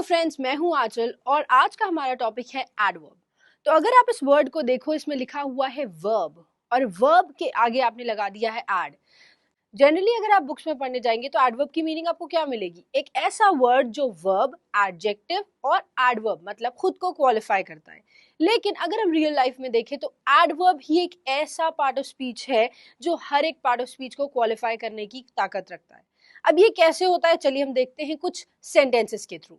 Friends, मैं हूं आंचल और आज का हमारा टॉपिक है एडवर्ब। तो अगर आप इस वर्ड को देखो, इसमें लिखा हुआ है वर्ब और वर्ब के आगे आपने लगा दिया है एड। जनरली अगर आप बुक्स में पढ़ने जाएंगे तो एडवर्ब की मीनिंग आपको क्या मिलेगी? एक ऐसा वर्ड जो वर्ब, एडजेक्टिव और एडवर्ब मतलब खुद को क्वालिफाई करता है। लेकिन अगर हम रियल लाइफ में देखें तो एडवर्ब ही एक ऐसा पार्ट ऑफ स्पीच है जो हर एक पार्ट ऑफ स्पीच को क्वालिफाई करने की ताकत रखता है। अब ये कैसे होता है, चलिए हम देखते हैं कुछ सेंटेंसेस के थ्रू।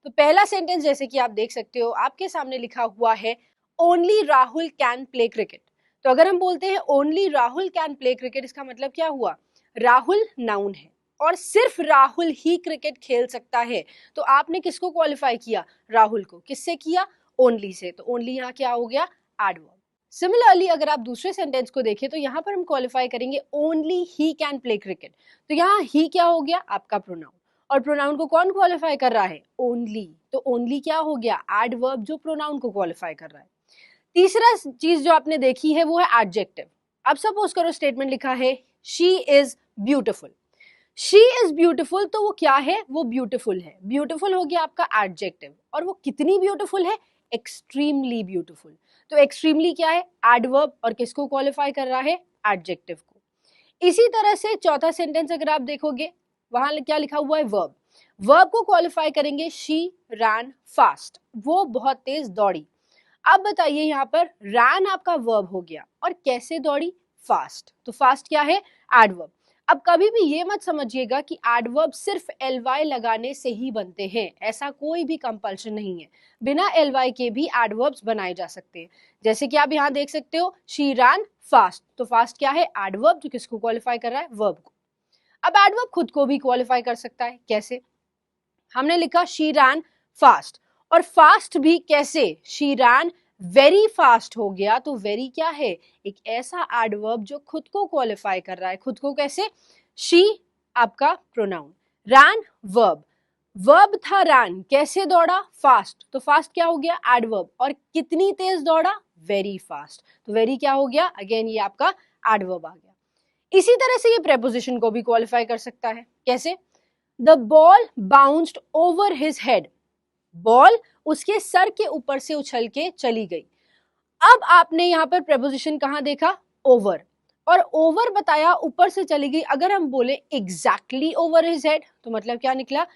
तो पहला सेंटेंस जैसे कि आप देख सकते हो, आपके सामने लिखा हुआ है only Rahul can play cricket. तो अगर हम बोलते हैं only Rahul can play cricket, इसका मतलब क्या हुआ? राहुल नाउन है और सिर्फ राहुल ही क्रिकेट खेल सकता है। तो आपने किसको क्वालिफाई किया? राहुल को। किससे किया? Only say. तो ओनली यहाँ क्या हो गया? एडवर्ब। सिमिलरली अगर आप दूसरे सेंटेंस को देखें तो यहाँ पर हम क्वालिफाई करेंगे only he can play cricket. तो यहाँ ही क्या हो गया? आपका प्रोनाउन। और प्रोनाउन को कौन क्वालिफाई कर रहा है? ओनली। तो ओनली क्या हो गया? एडवर्ब जो प्रोनाउन को क्वालिफाई कर रहा है। तीसरा चीज जो आपने देखी है वो है एडजेक्टिव। अब सपोज करो स्टेटमेंट लिखा है she is beautiful. She is beautiful, तो वो क्या है? वो ब्यूटिफुल है। ब्यूटिफुल हो गया आपका एडजेक्टिव। और वो कितनी ब्यूटिफुल है? Extremely beautiful. तो एक्सट्रीमली क्या है? एडवर्ब और किसको क्वालिफाई कर रहा है? एडजेक्टिव को। इसी तरह से चौथा सेंटेंस अगर आप देखोगे, वहां क्या लिखा हुआ है? वर्ब। वर्ब को क्वालिफाई करेंगे शी रैन फास्ट, वो बहुत तेज दौड़ी। अब बताइए यहाँ पर रैन आपका वर्ब हो गया और कैसे दौड़ी? फास्ट। तो फास्ट क्या है? एडवर्ब। अब कभी भी ये मत समझिएगा कि एडवर्ब सिर्फ ly लगाने से ही बनते हैं, ऐसा कोई भी कंपल्शन नहीं है। बिना ly के भी एडवर्ब्स बनाए जा सकते हैं। जैसे कि आप यहाँ देख सकते हो शी रैन फास्ट, तो फास्ट क्या है? एडवर्ब जो किसको क्वालिफाई कर रहा है? वर्ब को। अब एडवर्ब खुद को भी क्वालिफाई कर सकता है। कैसे? हमने लिखा शी रैन फास्ट, और फास्ट भी कैसे? शी रैन वेरी फास्ट हो गया। तो वेरी क्या है? एक ऐसा एडवर्ब जो खुद को क्वालिफाई कर रहा है। खुद को कैसे? शी आपका प्रोनाउन, रैन वर्ब। वर्ब था रैन, कैसे दौड़ा? फास्ट। तो फास्ट क्या हो गया? एडवर्ब। और कितनी तेज दौड़ा? Very fast. तो वेरी क्या हो गया? अगेन ये आपका एडवर्ब आ गया। इसी तरह से ये प्रेपोजिशन को भी क्वालिफाई कर सकता है। कैसे? The ball bounced over his head. Ball उसके सर के ऊपर से उछल के चली गई। अब आपने यहाँ पर प्रेपोजिशन कहाँ देखा? ओवर। और ओवर बताया ऊपर से चली गई। अगर हम बोले एग्जैक्टली ओवर हिज हेड तो मतलब क्या निकला?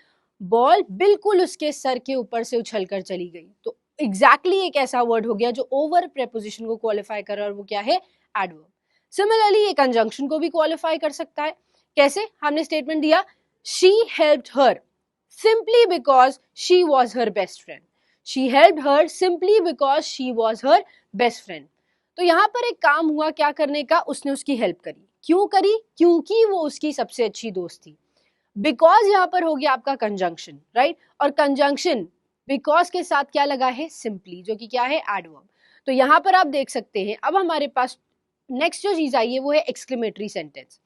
बॉल बिल्कुल उसके सर के ऊपर से उछल कर चली गई। तो एग्जैक्टली एक ऐसा वर्ड हो गया जो ओवर प्रेपोजिशन को क्वालिफाई कर रहा है, और वो क्या है? एडवर्ब। सिमिलरली ये कंजंक्शन को भी क्वालिफाई कर सकता है। कैसे? हमने स्टेटमेंट दिया she helped her simply because she was her best friend. She helped her simply because she was her best friend. तो यहाँ पर एक काम हुआ क्या करने का? उसने उसकी हेल्प करी। क्यों करी? क्योंकि वो उसकी सबसे अच्छी दोस्त थी। बिकॉज यहाँ पर हो गया आपका कंजंक्शन, राइट? और कंजंक्शन बिकॉज के साथ क्या लगा है? सिंपली, जो कि क्या है? एडवर्ब। तो यहाँ पर आप देख सकते हैं अब हमारे पास नेक्स्ट जो चीज आई है वो है एक्सक्लेमेटरी सेंटेंस।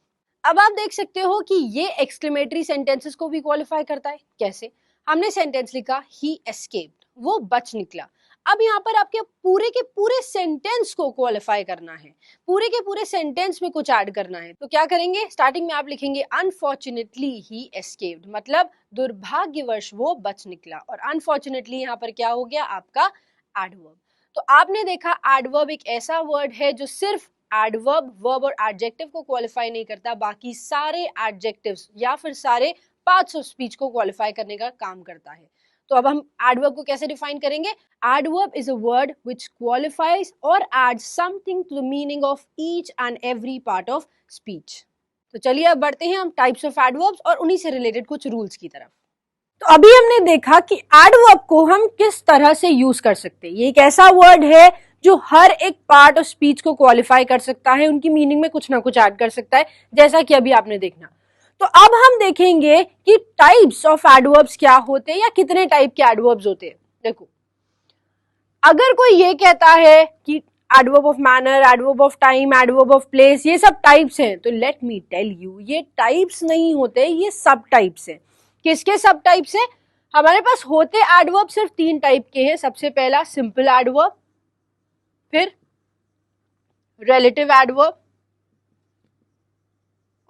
अब आप देख सकते हो कि ये एक्सक्लेमेटरी सेंटेंसेस को भी क्वालिफाई करता है। कैसे? हमने सेंटेंस लिखा ही एस्केप्ड, वो बच निकला। अब यहाँ पर आपके पूरे के पूरे सेंटेंस को क्वालिफाई करना है, पूरे के पूरे सेंटेंस में कुछ ऐड करना है। तो क्या करेंगे? स्टार्टिंग में आप लिखेंगे अनफॉर्चुनेटली ही एस्केप्ड, मतलब दुर्भाग्यवश वो बच निकला। और अनफॉर्चुनेटली यहाँ पर क्या हो गया? आपका एडवर्ब। तो आपने देखा एडवर्ब एक ऐसा वर्ड है जो सिर्फ एडवर्ब, वर्ब और एडजेक्टिव को क्वालिफाई नहीं करता, बाकी सारे एडजेक्टिव्स या फिर सारे पार्ट्स ऑफ स्पीच को क्वालिफाई करने का काम करता है। तो अब हम एडवर्ब को कैसे डिफाइन करेंगे? Adverb is a word which qualifies or adds something to the meaning of each and every part of speech. तो चलिए अब बढ़ते हैं हम टाइप्स ऑफ एडवर्ब्स और उन्हीं से रिलेटेड कुछ रूल्स की तरफ। तो अभी हमने देखा कि एडवर्ब को हम किस तरह से यूज कर सकते हैं। ये एक ऐसा वर्ड है जो हर एक पार्ट ऑफ स्पीच को क्वालिफाई कर सकता है, उनकी मीनिंग में कुछ ना कुछ ऐड कर सकता है, जैसा कि अभी आपने देखना। तो अब हम देखेंगे कि टाइप्स ऑफ एडवर्ब्स क्या होते हैं या कितने टाइप के एडवर्ब्स होते हैं। देखो, अगर कोई ये कहता है कि adverb of manner, adverb of time, adverb of place ये सब टाइप्स हैं, तो लेट मी टेल यू, ये टाइप्स नहीं होते, ये सब टाइप्स हैं। किसके सब टाइप्स हैं? हमारे पास होते एडवर्ब सिर्फ 3 टाइप के हैं। सबसे पहला सिंपल एडवर्ब, फिर रिलेटिव एडवर्ब,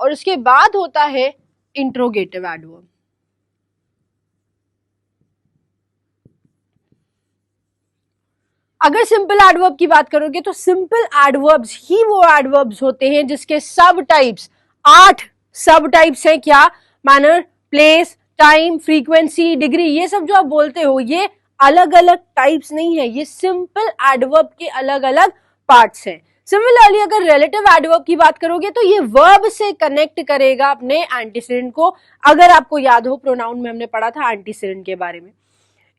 और उसके बाद होता है इंट्रोगेटिव एडवर्ब। अगर सिंपल एडवर्ब की बात करोगे तो सिंपल एडवर्ब्स ही वो एडवर्ब्स होते हैं जिसके सब टाइप्स, 8 सब टाइप्स हैं। क्या? Manner, place, time, frequency, degree, ये सब जो आप बोलते हो ये अलग अलग टाइप्स नहीं है, ये सिंपल एडवर्ब के अलग अलग पार्ट्स हैं। सिमिलरली अगर रिलेटिव एडवर्ब की बात करोगे तो ये वर्ब से कनेक्ट करेगा अपने एंटीसीडेंट को। अगर आपको याद हो प्रोनाउन में हमने पढ़ा था एंटीसीडेंट के बारे में।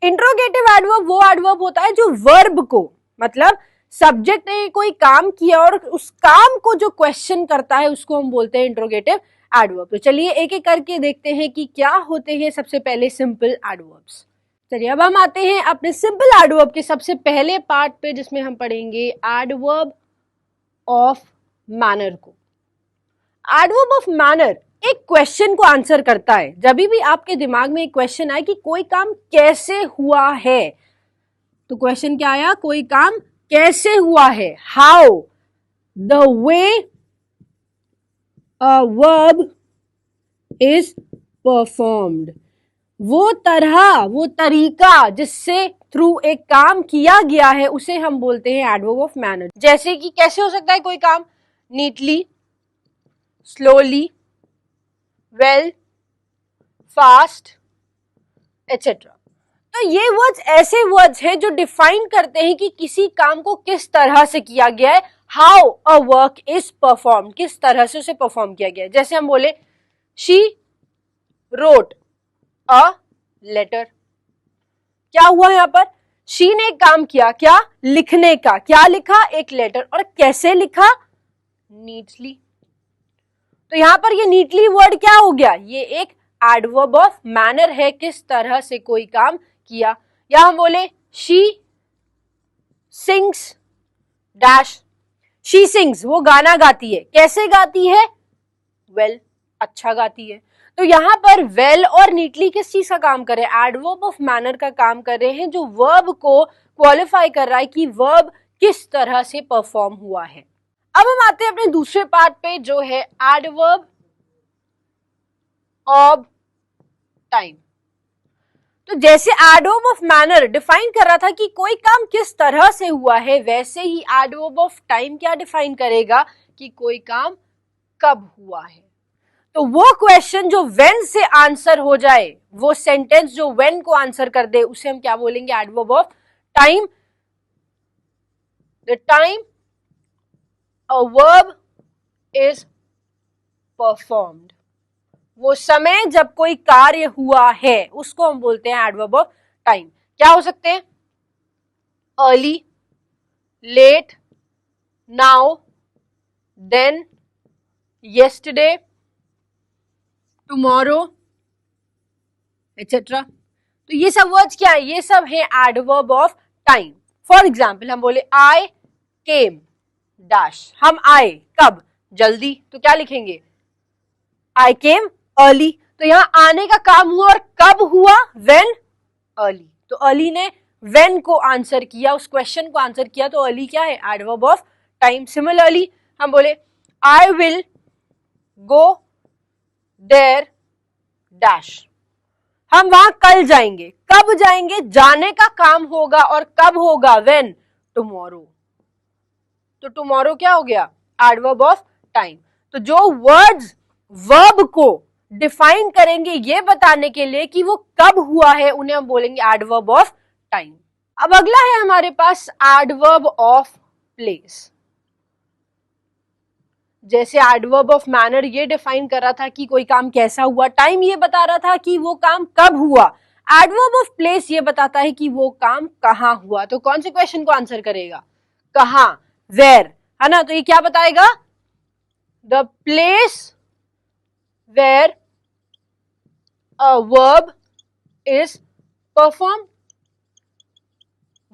इंट्रोगेटिव एडवर्ब वो एडवर्ब होता है जो वर्ब को, मतलब सब्जेक्ट ने कोई काम किया और उस काम को जो क्वेश्चन करता है उसको हम बोलते हैं इंट्रोगेटिव एडवर्ब। तो चलिए एक एक करके देखते हैं कि क्या होते हैं सबसे पहले सिंपल एडवर्ब्स। चलिए अब हम आते हैं अपने सिंपल एडवर्ब के सबसे पहले पार्ट पे जिसमें हम पढ़ेंगे एडवर्ब ऑफ मैनर को। एडवर्ब ऑफ मैनर एक क्वेश्चन को आंसर करता है। जब भी आपके दिमाग में एक क्वेश्चन आए कि कोई काम कैसे हुआ है, तो क्वेश्चन क्या आया? कोई काम कैसे हुआ है, how, the way a verb is performed, वो तरह, वो तरीका जिससे थ्रू एक काम किया गया है उसे हम बोलते हैं एडवर्ब ऑफ मैनर। जैसे कि कैसे हो सकता है कोई काम? Neatly, slowly, well, fast, etcetera. तो ये वर्ड्स ऐसे वर्ड्स हैं जो डिफाइन करते हैं कि किसी काम को किस तरह से किया गया है, how a work is perform, किस तरह से उसे परफॉर्म किया गया है। जैसे हम बोले शी रोट अ लेटर, क्या हुआ यहां पर? शी ने एक काम किया, क्या? लिखने का। क्या लिखा? एक लेटर। और कैसे लिखा? नीटली। तो यहां पर ये नीटली वर्ड क्या हो गया? ये एक एडवर्ब ऑफ मैनर है, किस तरह से कोई काम किया। या हम बोले she sings dash, she sings, वो गाना गाती है। कैसे गाती है? वेल, अच्छा गाती है। तो यहां पर वेल और नीटली किस चीज का काम कर रहे हैं? एडवर्ब ऑफ मैनर का काम कर रहे हैं, जो वर्ब को क्वालिफाई कर रहा है कि वर्ब किस तरह से परफॉर्म हुआ है। अब हम आते हैं अपने दूसरे पार्ट पे जो है एडवर्ब ऑफ टाइम। तो जैसे एडवर्ब ऑफ मैनर डिफाइन कर रहा था कि कोई काम किस तरह से हुआ है, वैसे ही एडवर्ब ऑफ टाइम क्या डिफाइन करेगा कि कोई काम कब हुआ है। तो वो क्वेश्चन जो व्हेन से आंसर हो जाए, वो सेंटेंस जो व्हेन को आंसर कर दे, उसे हम क्या बोलेंगे? Adverb of time. The time a verb is performed, वो समय जब कोई कार्य हुआ है उसको हम बोलते हैं एडवर्ब ऑफ टाइम। क्या हो सकते हैं? Early, late, now, then, yesterday, tomorrow, etc. तो ये सब वर्ड्स क्या है? ये सब है adverb of time. For example हम बोले आई केम डैश, हम आए कब? जल्दी। तो क्या लिखेंगे? आई केम अर्ली। तो यहां आने का काम हुआ और कब हुआ? When, early. तो अर्ली ने व्हेन को आंसर किया, उस क्वेश्चन को आंसर किया, तो अर्ली क्या है? Adverb of time. सिमिलरली हम बोले I will go there dash, हम वहां कल जाएंगे। कब जाएंगे? जाने का काम होगा और कब होगा? When, tomorrow. तो टुमारो क्या हो गया? Adverb of time. तो जो वर्ड्स वर्ब को डिफाइन करेंगे ये बताने के लिए कि वो कब हुआ है, उन्हें हम बोलेंगे एडवर्ब ऑफ टाइम। अब अगला है हमारे पास एडवर्ब ऑफ प्लेस। जैसे एडवर्ब ऑफ मैनर ये डिफाइन कर रहा था कि कोई काम कैसा हुआ, टाइम ये बता रहा था कि वो काम कब हुआ, एडवर्ब ऑफ प्लेस ये बताता है कि वो काम कहां हुआ। तो कौन से क्वेश्चन को आंसर करेगा? कहां, वेयर, है ना। तो ये क्या बताएगा? The place where a verb is perform,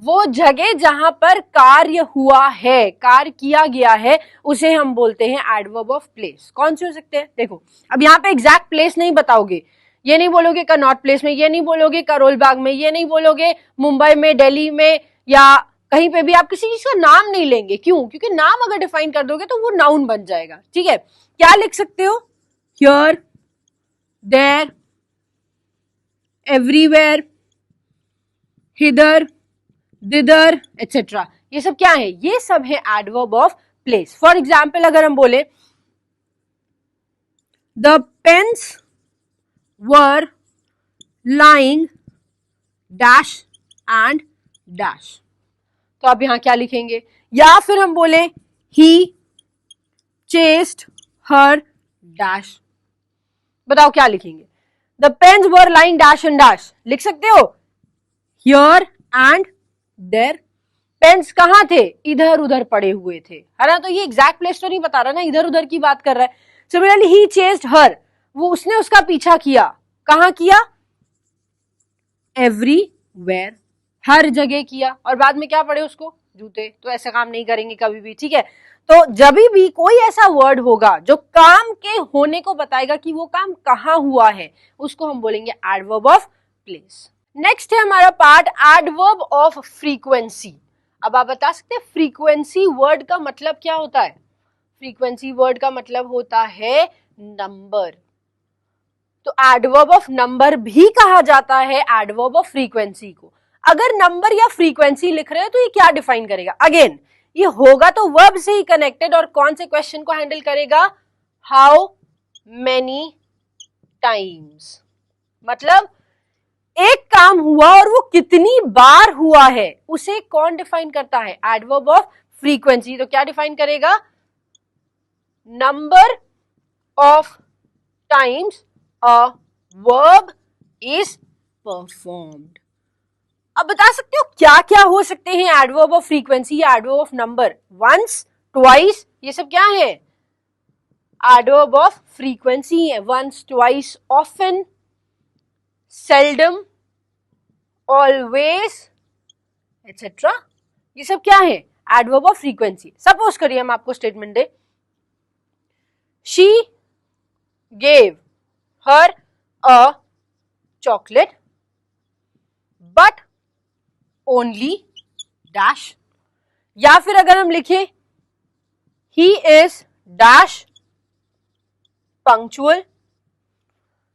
वो जगह जहां पर कार्य हुआ है, कार्य किया गया है, उसे हम बोलते हैं एडवर्ब ऑफ प्लेस। कौन से हो सकते हैं? देखो अब यहाँ पे एग्जैक्ट प्लेस नहीं बताओगे, ये नहीं बोलोगे कनॉट प्लेस में, ये नहीं बोलोगे करोल बाग में, ये नहीं बोलोगे मुंबई में, दिल्ली में, या कहीं पे भी आप किसी चीज का नाम नहीं लेंगे। क्यों? क्योंकि नाम अगर डिफाइन कर दोगे तो वो नाउन बन जाएगा। ठीक है, क्या लिख सकते हो? Here, there, everywhere, hither, thither etcetera, ये सब क्या है? ये सब है adverb of place. For example अगर हम बोले the pens were lying dash and dash, तो आप यहां क्या लिखेंगे? या फिर हम बोले ही चेस्ड हर डैश, बताओ क्या लिखेंगे? The pens were lying dash and dash लिख सकते हो, हियर एंड देयर. पेन्स कहां थे? इधर उधर पड़े हुए थे, है ना? तो ये एग्जैक्ट प्लेस तो नहीं बता रहा ना, इधर उधर की बात कर रहा है. सिमिलरली ही चेस्ड हर, वो उसने उसका पीछा किया, कहां किया? एवरीवेयर, हर जगह किया. और बाद में क्या पड़े उसको? जूते. तो ऐसा काम नहीं करेंगे कभी भी, ठीक है? तो जब भी कोई ऐसा वर्ड होगा जो काम के होने को बताएगा कि वो काम कहां हुआ है, उसको हम बोलेंगे एडवर्ब ऑफ प्लेस. नेक्स्ट है हमारा पार्ट एडवर्ब ऑफ फ्रीक्वेंसी. अब आप बता सकते हैं फ्रीक्वेंसी वर्ड का मतलब क्या होता है? फ्रीक्वेंसी वर्ड का मतलब होता है नंबर. तो एडवर्ब ऑफ नंबर भी कहा जाता है एडवर्ब ऑफ फ्रीक्वेंसी को. अगर नंबर या फ्रीक्वेंसी लिख रहे हैं तो ये क्या डिफाइन करेगा? अगेन ये होगा तो वर्ब से ही कनेक्टेड, और कौन से क्वेश्चन को हैंडल करेगा? हाउ मेनी टाइम्स, मतलब एक काम हुआ और वो कितनी बार हुआ है उसे कौन डिफाइन करता है? Adverb of frequency. तो क्या डिफाइन करेगा? Number of times a verb is performed. अब बता सकते हो क्या क्या हो सकते हैं एडवर्ब ऑफ फ्रीक्वेंसी या adverb of number? Once, twice, ये सब क्या है? एडवर्ब ऑफ फ्रीक्वेंसी है. Once, twice, often, seldom, always etcetera, ये सब क्या है? Adverb of frequency. सपोज करिए हम आपको statement they, she gave her a chocolate but only dash. या फिर अगर हम लिखे he is dash punctual,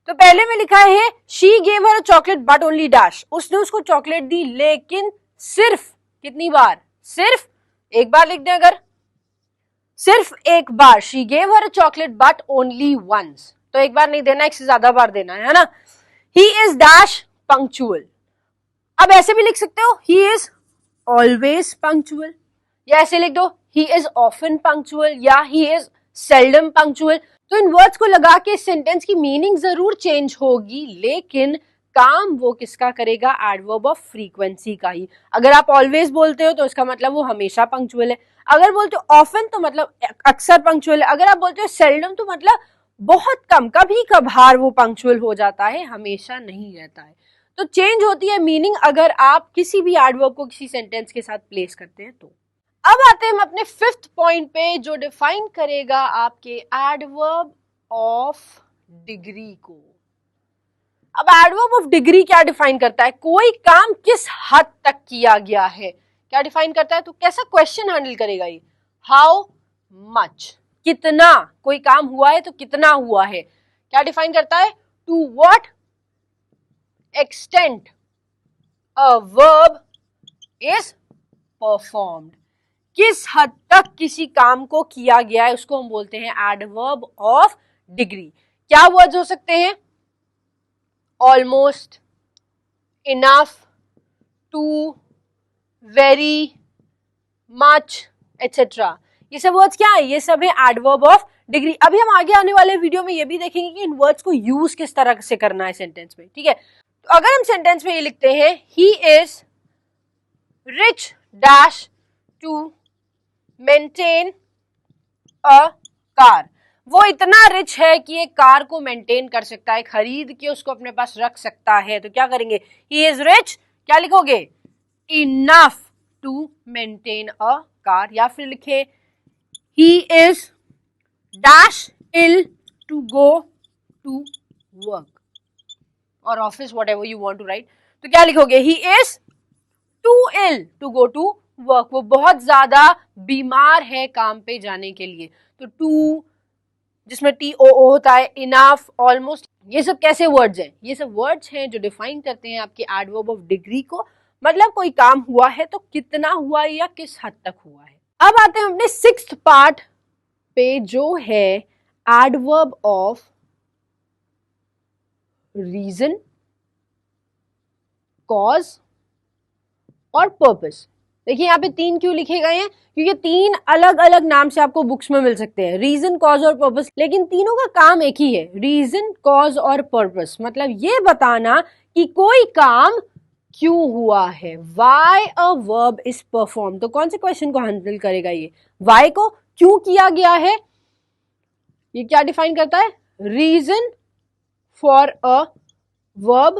तो पहले में लिखा है she gave her a chocolate but only dash, उसने उसको चॉकलेट दी लेकिन सिर्फ कितनी बार? सिर्फ एक बार लिख दें. अगर सिर्फ एक बार, she gave her a chocolate but only once, तो एक बार नहीं देना, एक से ज्यादा बार देना है ना? he is dash punctual. अब ऐसे भी लिख सकते हो he is always punctual, या ऐसे लिख दो he is often punctual या he is seldom punctual. तो इन वर्ड्स को लगा के सेंटेंस की मीनिंग जरूर चेंज होगी, लेकिन काम वो किसका करेगा? एडवर्ब ऑफ फ्रीक्वेंसी का ही. अगर आप ऑलवेज बोलते हो तो इसका मतलब वो हमेशा पंक्चुअल है. अगर बोलते हो ऑफन तो मतलब अक्सर पंक्चुअल है. अगर आप बोलते हो सेल्डम तो मतलब बहुत कम, कभी कभार वो पंक्चुअल हो जाता है, हमेशा नहीं रहता है. तो चेंज होती है मीनिंग अगर आप किसी भी एडवर्ब को किसी सेंटेंस के साथ प्लेस करते हैं. तो अब आते हैं हम अपने फिफ्थ पॉइंट पे जो डिफाइन करेगा आपके एडवर्ब ऑफ डिग्री को. अब एडवर्ब ऑफ डिग्री क्या डिफाइन करता है? कोई काम किस हद तक किया गया है, क्या डिफाइन करता है? तो कैसा क्वेश्चन हैंडल करेगा ये? हाउ मच, कितना, कोई काम हुआ है तो कितना हुआ है. क्या डिफाइन करता है? To what extent a verb is performed, किस हद तक किसी काम को किया गया है उसको हम बोलते हैं एडवर्ब ऑफ डिग्री. क्या वर्ड्स हो सकते हैं? Almost, enough, too, very, much etcetera. ये सब वर्ड्स क्या है? ये सब है एडवर्ब ऑफ डिग्री. अभी हम आगे आने वाले वीडियो में ये भी देखेंगे कि इन वर्ड्स को यूज किस तरह से करना है सेंटेंस में, ठीक है? तो अगर हम सेंटेंस में ये लिखते हैं he is rich dash to maintain a car, वो इतना रिच है कि एक कार को मेंटेन कर सकता है, खरीद के उसको अपने पास रख सकता है. तो क्या करेंगे? ही इज रिच, क्या लिखोगे? Enough to maintain a car. या फिर लिखे he is dash ill to go to work or office, whatever you want to write. तो क्या लिखोगे? He is too ill to go to work, वो बहुत ज्यादा बीमार है काम पे जाने के लिए. तो टू जिसमें टी ओ ओ होता है, इनफ, ऑलमोस्ट, ये सब कैसे वर्ड्स हैं? ये सब वर्ड्स हैं जो डिफाइन करते हैं आपके एडवर्ब ऑफ डिग्री को. मतलब कोई काम हुआ है तो कितना हुआ या किस हद तक हुआ है। अब आते हैं अपने 6th पार्ट पे जो है एडवर्ब ऑफ रीजन, कॉज और पर्पस। देखिए यहाँ पे 3 क्यों लिखे गए हैं, क्योंकि 3 अलग अलग नाम से आपको बुक्स में मिल सकते हैं, रीजन, कॉज और पर्पस, लेकिन तीनों का काम एक ही है, रीजन, कॉज और पर्पस। मतलब ये बताना कि कोई काम क्यों हुआ है, why a verb is perform. तो कौन से क्वेश्चन को हैंडल करेगा ये, वाई को क्यों किया गया है, ये क्या डिफाइन करता है, reason for a verb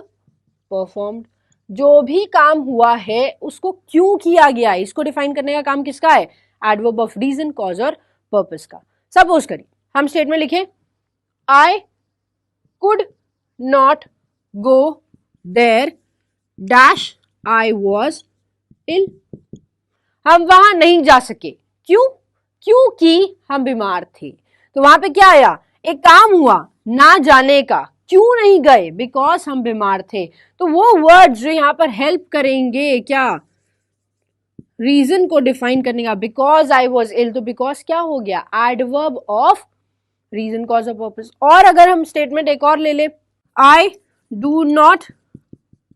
performed, जो भी काम हुआ है उसको क्यों किया गया है, इसको डिफाइन करने का काम किसका है, एडवर्ब ऑफ रीजन, कॉज और पर्पस का। सपोज करिए हम स्टेटमेंट लिखें, I could not go there dash I was ill. हम वहां नहीं जा सके, क्यों, क्योंकि हम बीमार थे। तो वहां पे क्या आया, एक काम हुआ ना जाने का, क्यों नहीं गए, बिकॉज हम बीमार थे। तो वो वर्ड्स जो यहाँ पर हेल्प करेंगे क्या, रीजन को डिफाइन करने का, बिकॉज आई वॉज इल, तो बिकॉज क्या हो गया, एडवर्ब ऑफ रीजन, कॉज और पर्पस। और अगर हम स्टेटमेंट एक और ले ले, I do not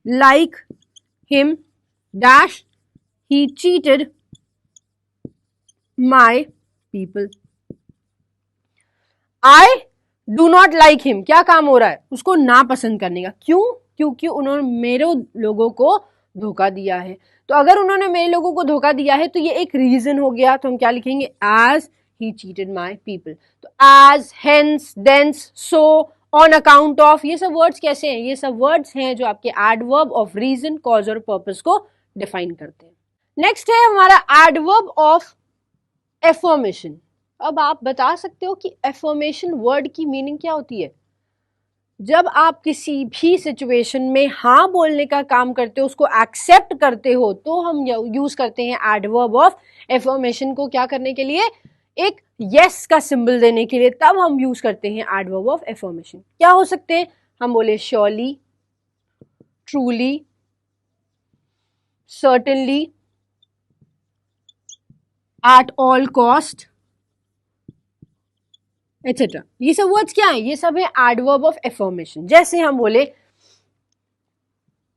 like him dash he cheated my people. I do not like him, क्या काम हो रहा है, उसको नापसंद करने का, क्यों, क्योंकि उन्होंने मेरे लोगों को धोखा दिया है। तो अगर उन्होंने मेरे लोगों को धोखा दिया है तो ये एक रीजन हो गया, तो हम क्या लिखेंगे, as he cheated my people. तो as, hence, thence, so, on account of, ये सब वर्ड्स कैसे हैं, ये सब वर्ड्स हैं जो आपके एडवर्ब ऑफ रीजन, कॉज और पर्पस को डिफाइन करते हैं। नेक्स्ट है हमारा एडवर्ब ऑफ एफर्मेशन। अब आप बता सकते हो कि एफर्मेशन वर्ड की मीनिंग क्या होती है। जब आप किसी भी सिचुएशन में हाँ बोलने का काम करते हो, उसको एक्सेप्ट करते हो, तो हम यूज करते हैं एडवर्ब ऑफ एफर्मेशन को क्या करने के लिए, एक यस का सिंबल देने के लिए, तब हम यूज करते हैं एडवर्ब ऑफ एफर्मेशन। क्या हो सकते हैं, हम बोले surely, truly, certainly, at all cost, etcetera. ये सब वर्ड्स क्या है, ये सब है एडवर्ब ऑफ एफर्मेशन। जैसे हम बोले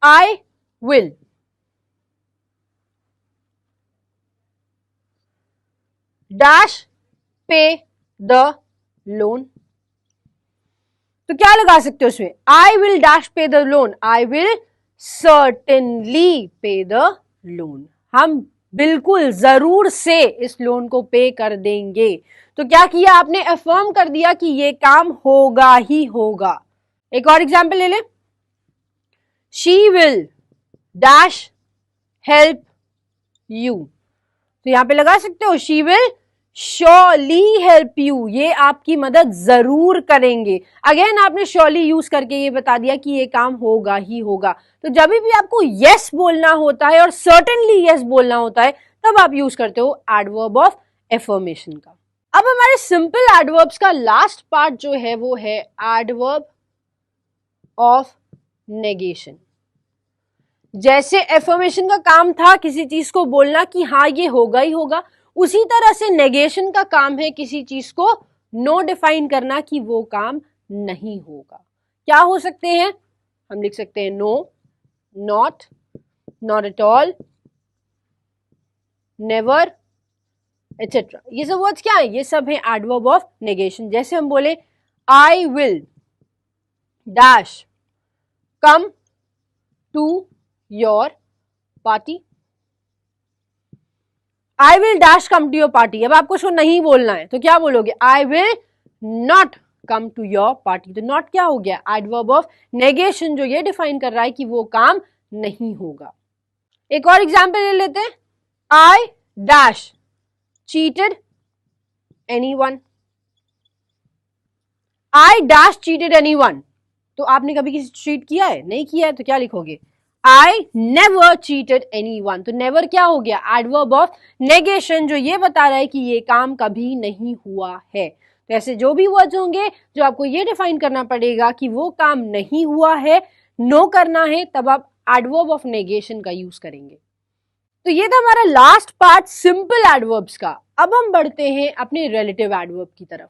आई विल डैश पे द लोन, तो क्या लगा सकते हो उसमें, आई विल डैश पे the loan, I will certainly पे द लोन, हम बिल्कुल जरूर से इस लोन को पे कर देंगे। तो क्या किया आपने, अफर्म कर दिया कि ये काम होगा ही होगा। एक और एग्जाम्पल ले ले, she will dash help you, तो यहां पे लगा सकते हो she will surely help you, ये आपकी मदद जरूर करेंगे। अगेन आपने श्योरली यूज करके ये बता दिया कि ये काम होगा ही होगा। तो जब भी आपको यस बोलना होता है और सर्टेनली यस बोलना होता है, तब आप यूज करते हो एडवर्ब ऑफ एफर्मेशन का। अब हमारे सिंपल एडवर्ब्स का लास्ट पार्ट जो है वो है एडवर्ब ऑफ नेगेशन। जैसे एफर्मेशन का काम था किसी चीज को बोलना कि हाँ ये होगा ही होगा, उसी तरह से नेगेशन का काम है किसी चीज को नो डिफाइन करना कि वो काम नहीं होगा। क्या हो सकते हैं, हम लिख सकते हैं no, not, not at all, never, etcetera. ये सब वर्ड्स क्या है, ये सब है एडवर्ब ऑफ नेगेशन। जैसे हम बोले I will dash come to your party, I will dash come to your party. अब आपको उसको नहीं बोलना है तो क्या बोलोगे, I will not come to your party. तो नॉट क्या हो गया, एडवर्ब ऑफ नेगेशन, जो ये डिफाइन कर रहा है कि वो काम नहीं होगा। एक और एग्जाम्पल ले लेते हैं, I dash cheated anyone, I dash cheated anyone। तो आपने कभी किसी चीट किया है, नहीं किया है, तो क्या लिखोगे, I never cheated anyone। तो never क्या हो गया, एडवर्ब ऑफ नेगेशन, जो ये बता रहा है कि ये काम कभी नहीं हुआ है। तो ऐसे जो भी वर्ड्स होंगे जो आपको ये डिफाइन करना पड़ेगा कि वो काम नहीं हुआ है, नो करना है, तब आप एडवर्ब ऑफ नेगेशन का यूज करेंगे। तो ये था हमारा लास्ट पार्ट सिंपल एडवर्ब्स का। अब हम बढ़ते हैं अपने रिलेटिव एडवर्ब की तरफ।